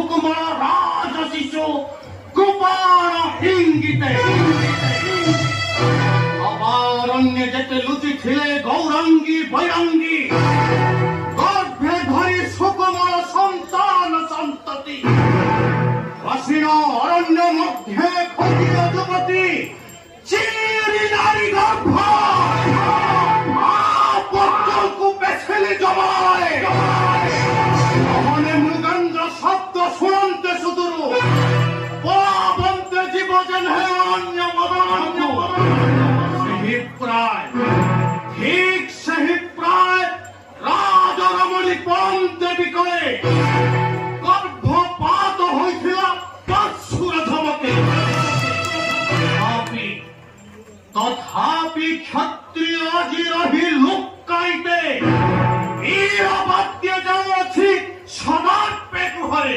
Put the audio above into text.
সুকুমার রাজ শিশু গোপাল ইঙ্গিতে আবার অন্য যেতে লুচি ছিলে গৌরাঙ্গী বৈরাঙ্গী গর্ভে ধরি সুকুমার সন্তান সন্ততি অসীন অরণ্য মধ্যে খোঁজিল যুবতী চিরি নারী গর্ভ কূপে ছেলে জমায় মৃগেন্দ্র শব্দ শুনতে সুদূর বলতে জীবজন হে অন্য সেই প্রায় ঠিক সেই প্রায় রাজরমণী পরম দেবী করে গর্ভপাত হয়েছিল পরশুর ধমকে তথাপি ক্ষত্রিয় আজি রহি লুকাইতে এই অবাক্যে যাওয়াছি সবার পেট ভরে